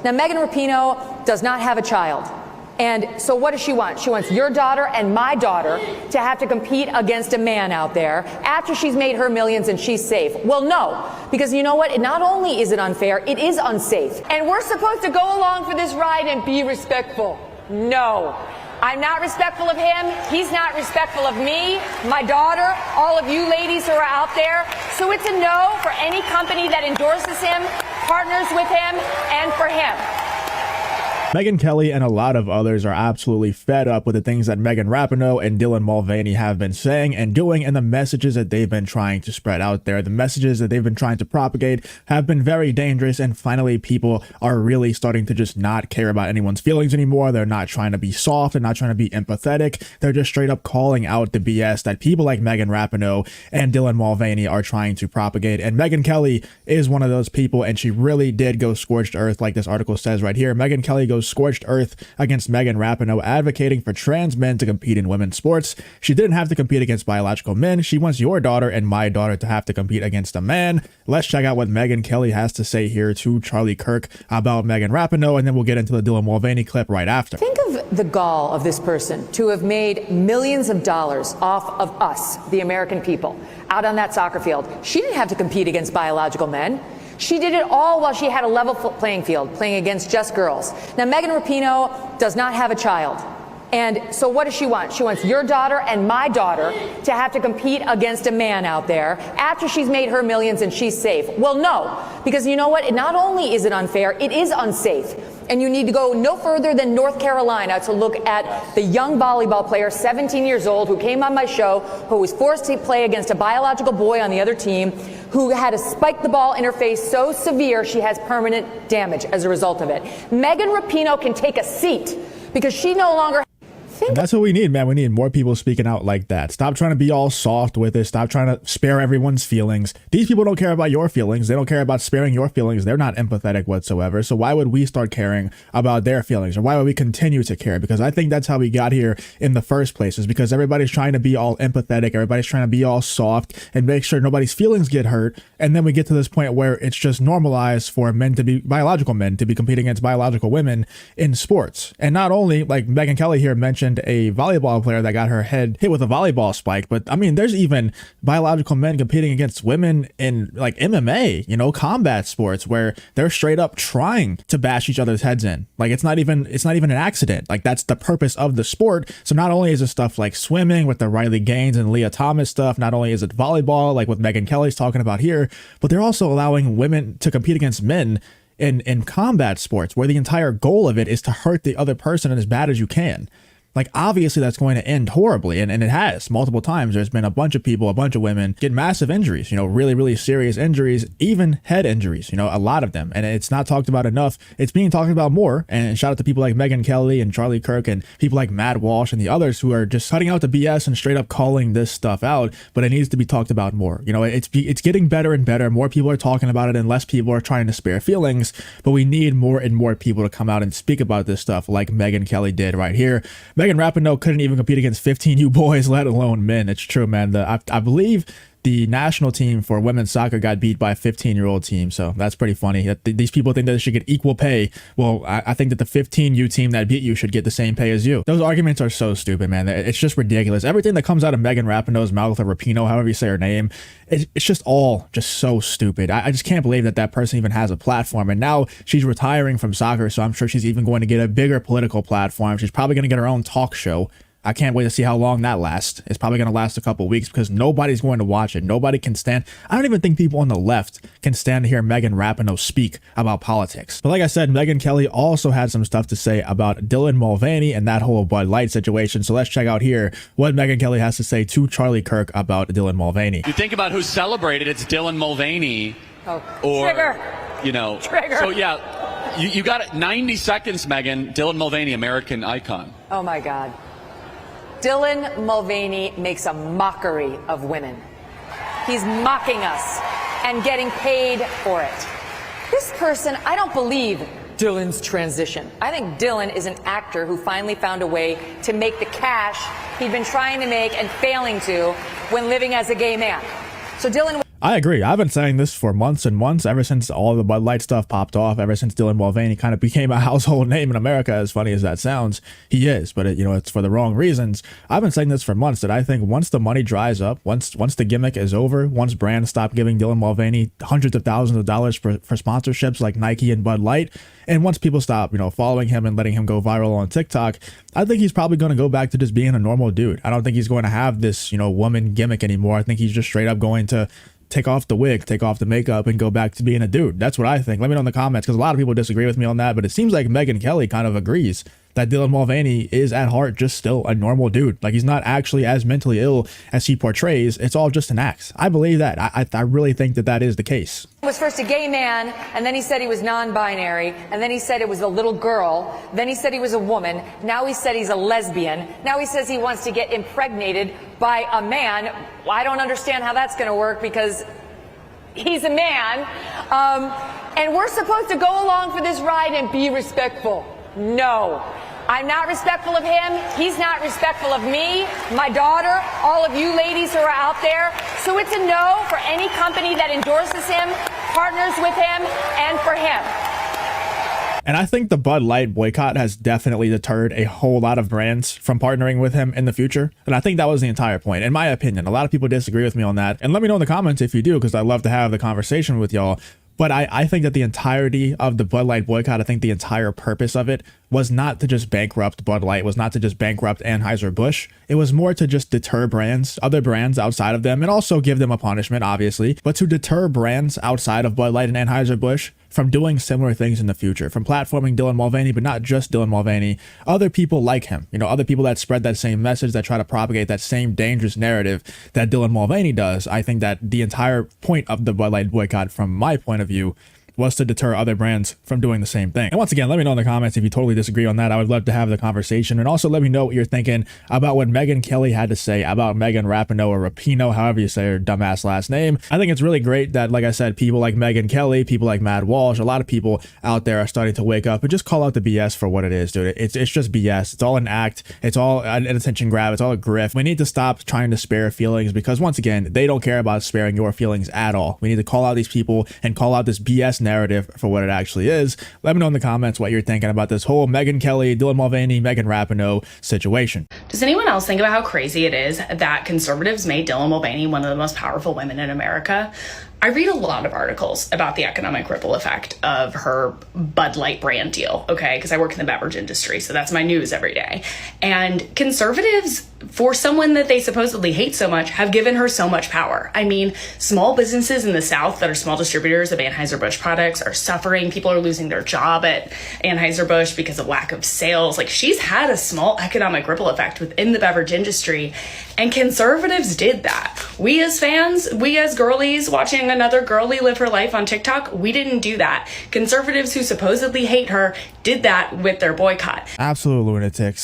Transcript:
Now, Megyn Rapinoe does not have a child. And so what does she want? She wants your daughter and my daughter to have to compete against a man out there after she's made her millions and she's safe. Well, no, because you know what? Not only is it unfair, it is unsafe. And we're supposed to go along for this ride and be respectful. No. I'm not respectful of him. He's not respectful of me, my daughter, all of you ladies who are out there. So it's a no for any company that endorses him, partners with him, and for him. Megyn Kelly and a lot of others are absolutely fed up with the things that Megyn Rapinoe and Dylan Mulvaney have been saying and doing, and the messages that they've been trying to spread out there. The messages that they've been trying to propagate have been very dangerous, and finally people are really starting to just not care about anyone's feelings anymore. They're not trying to be soft. They're not trying to be empathetic. They're just straight up calling out the BS that people like Megyn Rapinoe and Dylan Mulvaney are trying to propagate. And Megyn Kelly is one of those people, and she really did go scorched earth, like this article says right here. Megyn Kelly goes scorched earth against Megyn Rapinoe, advocating for trans men to compete in women's sports. She didn't have to compete against biological men. She wants your daughter and my daughter to have to compete against a man. Let's check out what Megyn Kelly has to say here to Charlie Kirk about Megyn Rapinoe, and then we'll get into the Dylan Mulvaney clip right after. Think of the gall of this person to have made millions of dollars off of us, the American people, out on that soccer field. She didn't have to compete against biological men. She did it all while she had a level playing field, playing against just girls. Now, Megyn Rapinoe does not have a child. And so what does she want? She wants your daughter and my daughter to have to compete against a man out there after she's made her millions and she's safe. Well, no, because you know what? Not only is it unfair, it is unsafe. And you need to go no further than North Carolina to look at the young volleyball player, 17 years old, who came on my show, who was forced to play against a biological boy on the other team, who had to spike the ball in her face so severe she has permanent damage as a result of it. Megyn Rapinoe can take a seat because she no longer... And that's what we need, man. We need more people speaking out like that. Stop trying to be all soft with it. Stop trying to spare everyone's feelings. These people don't care about your feelings. They don't care about sparing your feelings. They're not empathetic whatsoever. So why would we start caring about their feelings? Or why would we continue to care? Because I think that's how we got here in the first place, is because everybody's trying to be all empathetic. Everybody's trying to be all soft and make sure nobody's feelings get hurt. And then we get to this point where it's just normalized for men to be, biological men to be competing against biological women in sports. And not only, like Megyn Kelly here mentioned, a volleyball player that got her head hit with a volleyball spike, but I mean, there's even biological men competing against women in like MMA, you know, combat sports, where they're straight up trying to bash each other's heads in. Like it's not even an accident. Like that's the purpose of the sport. So not only is it stuff like swimming with the Riley Gaines and Leah Thomas stuff, not only is it volleyball like what Megyn Kelly's talking about here, but they're also allowing women to compete against men in combat sports, where the entire goal of it is to hurt the other person as bad as you can. Like, obviously that's going to end horribly, and it has multiple times. There's been a bunch of people, a bunch of women get massive injuries, you know, really, really serious injuries, even head injuries, you know, a lot of them. And it's not talked about enough. It's being talked about more. And shout out to people like Megyn Kelly and Charlie Kirk and people like Matt Walsh and the others who are just cutting out the BS and straight up calling this stuff out. But it needs to be talked about more. You know, it's getting better and better. More people are talking about it and less people are trying to spare feelings. But we need more and more people to come out and speak about this stuff like Megyn Kelly did right here. Megyn Rapinoe couldn't even compete against 15U boys, let alone men. It's true, man. I believe the national team for women's soccer got beat by a 15-year-old team. So that's pretty funny. These people think that they should get equal pay. Well, I think that the 15U team that beat you should get the same pay as you. Those arguments are so stupid, man. It's just ridiculous. Everything that comes out of Megyn Rapinoe's mouth, or Rapinoe, however you say her name, it's just all just so stupid. I just can't believe that that person even has a platform. And now she's retiring from soccer, so I'm sure she's even going to get a bigger political platform. She's probably going to get her own talk show. I can't wait to see how long that lasts. It's probably going to last a couple of weeks because nobody's going to watch it. Nobody can stand. I don't even think people on the left can stand to hear Megyn Rapinoe speak about politics. But like I said, Megyn Kelly also had some stuff to say about Dylan Mulvaney and that whole Bud Light situation. So let's check out here what Megyn Kelly has to say to Charlie Kirk about Dylan Mulvaney. You think about who's celebrated, it's Dylan Mulvaney. Oh, or, trigger. You know. Trigger. So yeah, you got it. 90 seconds, Megyn. Dylan Mulvaney, American icon. Oh my God. Dylan Mulvaney makes a mockery of women. He's mocking us and getting paid for it. This person, I don't believe Dylan's transition. I think Dylan is an actor who finally found a way to make the cash he'd been trying to make and failing to when living as a gay man. So Dylan... I agree. I've been saying this for months and months, ever since all the Bud Light stuff popped off, ever since Dylan Mulvaney kind of became a household name in America, as funny as that sounds. He is, but it's for the wrong reasons. I've been saying this for months, that I think once the money dries up, once the gimmick is over, once brands stop giving Dylan Mulvaney hundreds of thousands of dollars for sponsorships like Nike and Bud Light, and once people stop, following him and letting him go viral on TikTok, I think he's probably going to go back to just being a normal dude. I don't think he's going to have this, woman gimmick anymore. I think he's just straight up going to take off the wig, take off the makeup, and go back to being a dude. That's what I think. Let me know in the comments, because a lot of people disagree with me on that, but it seems like Megyn Kelly kind of agrees that Dylan Mulvaney is at heart just still a normal dude. Like, he's not actually as mentally ill as he portrays. It's all just an act. I believe that. I really think that is the case. He was first a gay man, and then he said he was non-binary, and then he said it was a little girl, then he said he was a woman, now he said he's a lesbian, now he says he wants to get impregnated by a man. Well, I don't understand how that's going to work, because he's a man, and we're supposed to go along for this ride and be respectful. No, I'm not respectful of him. He's not respectful of me, my daughter, all of you ladies who are out there. So it's a no for any company that endorses him, partners with him, and for him. And I think the Bud Light boycott has definitely deterred a whole lot of brands from partnering with him in the future. And I think that was the entire point, in my opinion. A lot of people disagree with me on that. And let me know in the comments if you do, because I'd love to have the conversation with y'all. But I think that the entirety of the Bud Light boycott, I think the entire purpose of it was not to just bankrupt Bud Light, was not to just bankrupt Anheuser-Busch. It was more to just deter brands, other brands outside of them, and also give them a punishment, obviously, but to deter brands outside of Bud Light and Anheuser-Busch from doing similar things in the future, from platforming Dylan Mulvaney, but not just Dylan Mulvaney, other people like him, other people that spread that same message, that try to propagate that same dangerous narrative that Dylan Mulvaney does. I think that the entire point of the Bud Light boycott, from my point of view, was to deter other brands from doing the same thing. And once again, let me know in the comments if you totally disagree on that. I would love to have the conversation. And also let me know what you're thinking about what Megyn Kelly had to say about Megyn Rapinoe, or Rapinoe, however you say her dumbass last name. I think it's really great that, like I said, people like Megyn Kelly, people like Matt Walsh, a lot of people out there are starting to wake up and just call out the BS for what it is, dude. It's just BS. It's all an act. It's all an attention grab. It's all a grift. We need to stop trying to spare feelings, because once again, they don't care about sparing your feelings at all. We need to call out these people and call out this BS narrative for what it actually is. Let me know in the comments what you're thinking about this whole Megyn Kelly, Dylan Mulvaney, Megyn Rapinoe situation. Does anyone else think about how crazy it is that conservatives made Dylan Mulvaney one of the most powerful women in America? I read a lot of articles about the economic ripple effect of her Bud Light brand deal, okay? Because I work in the beverage industry, so that's my news every day. And conservatives, for someone that they supposedly hate so much, have given her so much power. I mean, small businesses in the South that are small distributors of Anheuser-Busch products are suffering. People are losing their job at Anheuser-Busch because of lack of sales. Like, she's had a small economic ripple effect within the beverage industry, and conservatives did that. We as fans, we as girlies watching another girlie live her life on TikTok, we didn't do that. Conservatives who supposedly hate her did that with their boycott. Absolute lunatics.